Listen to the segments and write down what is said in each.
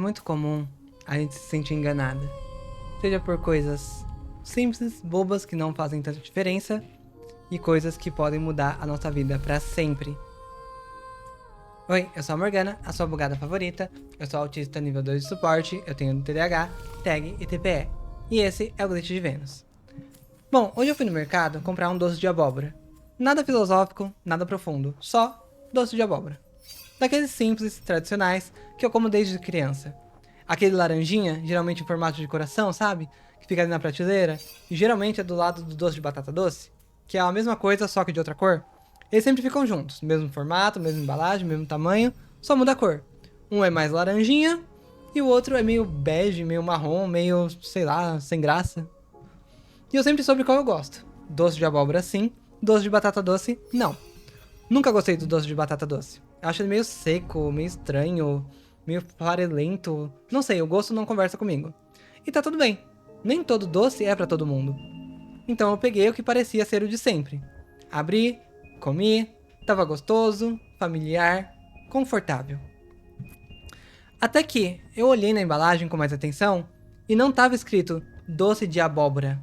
muito comum a gente se sentir enganada. Seja por coisas simples, bobas, que não fazem tanta diferença, e coisas que podem mudar a nossa vida pra sempre. Oi, eu sou a Morgana, a sua bugada favorita. Eu sou autista nível 2 de suporte, eu tenho TDAH, TAG e TPE. E esse é o Glitch de Vênus. Bom, hoje eu fui no mercado comprar um doce de abóbora. Nada filosófico, nada profundo, só doce de abóbora. Daqueles simples, tradicionais, que eu como desde criança. Aquele laranjinha, geralmente em formato de coração, sabe? Que fica ali na prateleira, e geralmente é do lado do doce de batata doce, que é a mesma coisa, só que de outra cor. Eles sempre ficam juntos, mesmo formato, mesma embalagem, mesmo tamanho, só muda a cor. Um é mais laranjinha, e o outro é meio bege, meio marrom, meio, sei lá, sem graça. E eu sempre soube qual eu gosto. Doce de abóbora sim, doce de batata doce não. Nunca gostei do doce de batata doce. Acho ele meio seco, meio estranho, meio farelento. Não sei, o gosto não conversa comigo. E tá tudo bem. Nem todo doce é pra todo mundo. Então eu peguei o que parecia ser o de sempre. Abri, comi, tava gostoso, familiar, confortável. Até que eu olhei na embalagem com mais atenção e não tava escrito doce de abóbora.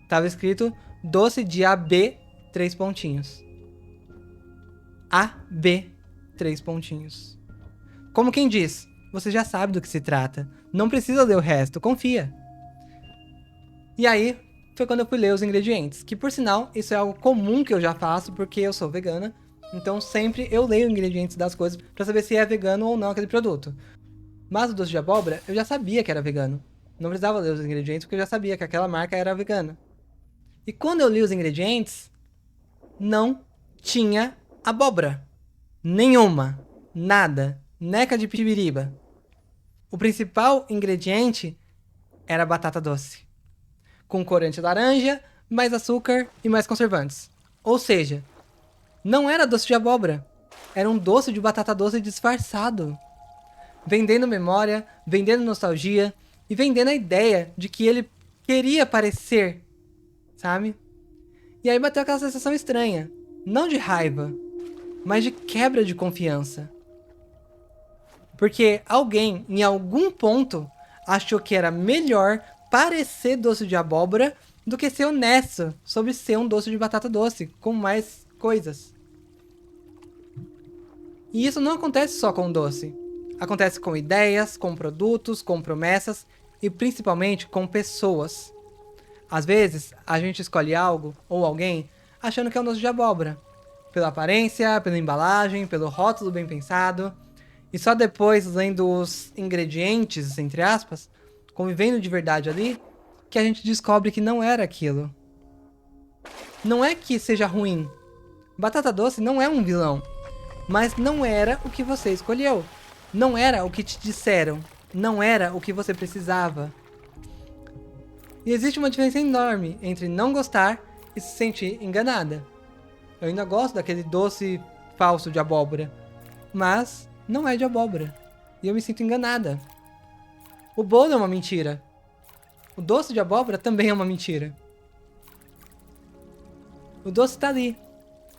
Tava escrito doce de AB, 3 pontinhos. AB, 3 pontinhos. Como quem diz, você já sabe do que se trata. Não precisa ler o resto, confia. E aí, foi quando eu fui ler os ingredientes. Que por sinal, isso é algo comum que eu já faço, porque eu sou vegana. Então sempre eu leio os ingredientes das coisas pra saber se é vegano ou não aquele produto. Mas o doce de abóbora, eu já sabia que era vegano. Não precisava ler os ingredientes, porque eu já sabia que aquela marca era vegana. E quando eu li os ingredientes, não tinha abóbora. Nenhuma. Nada. Neca de pibiriba. O principal ingrediente era batata doce. Com corante laranja, mais açúcar e mais conservantes. Ou seja, não era doce de abóbora. Era um doce de batata doce disfarçado. Vendendo memória, vendendo nostalgia e vendendo a ideia de que ele queria parecer, sabe? E aí bateu aquela sensação estranha. Não de raiva, mas de quebra de confiança. Porque alguém, em algum ponto, achou que era melhor parecer doce de abóbora do que ser honesto sobre ser um doce de batata doce, com mais coisas. E isso não acontece só com doce. Acontece com ideias, com produtos, com promessas e principalmente com pessoas. Às vezes, a gente escolhe algo ou alguém achando que é um doce de abóbora. Pela aparência, pela embalagem, pelo rótulo bem pensado. E só depois, lendo os ingredientes, entre aspas, convivendo de verdade ali, que a gente descobre que não era aquilo. Não é que seja ruim. Batata doce não é um vilão. Mas não era o que você escolheu. Não era o que te disseram. Não era o que você precisava. E existe uma diferença enorme entre não gostar e se sentir enganada. Eu ainda gosto daquele doce falso de abóbora, mas não é de abóbora. E eu me sinto enganada. O bolo é uma mentira. O doce de abóbora também é uma mentira. O doce tá ali.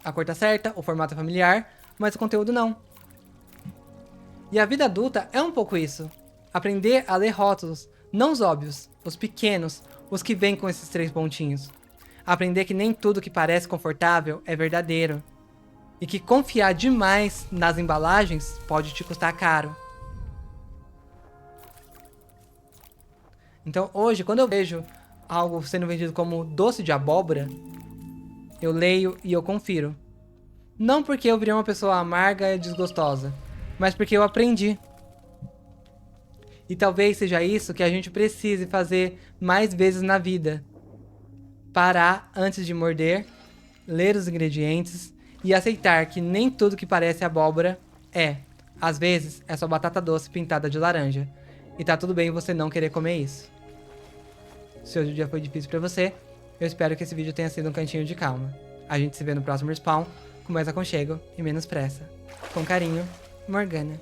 A cor tá certa, o formato é familiar, mas o conteúdo não. E a vida adulta é um pouco isso. Aprender a ler rótulos, não os óbvios, os pequenos, os que vêm com esses 3 pontinhos. Aprender que nem tudo que parece confortável é verdadeiro. E que confiar demais nas embalagens pode te custar caro. Então hoje, quando eu vejo algo sendo vendido como doce de abóbora, eu leio e eu confiro. Não porque eu virei uma pessoa amarga e desgostosa, mas porque eu aprendi. E talvez seja isso que a gente precise fazer mais vezes na vida. Parar antes de morder, ler os ingredientes e aceitar que nem tudo que parece abóbora é. Às vezes é só batata doce pintada de laranja. E tá tudo bem você não querer comer isso. Se hoje o dia foi difícil pra você, eu espero que esse vídeo tenha sido um cantinho de calma. A gente se vê no próximo respawn, com mais aconchego e menos pressa. Com carinho, Morgana.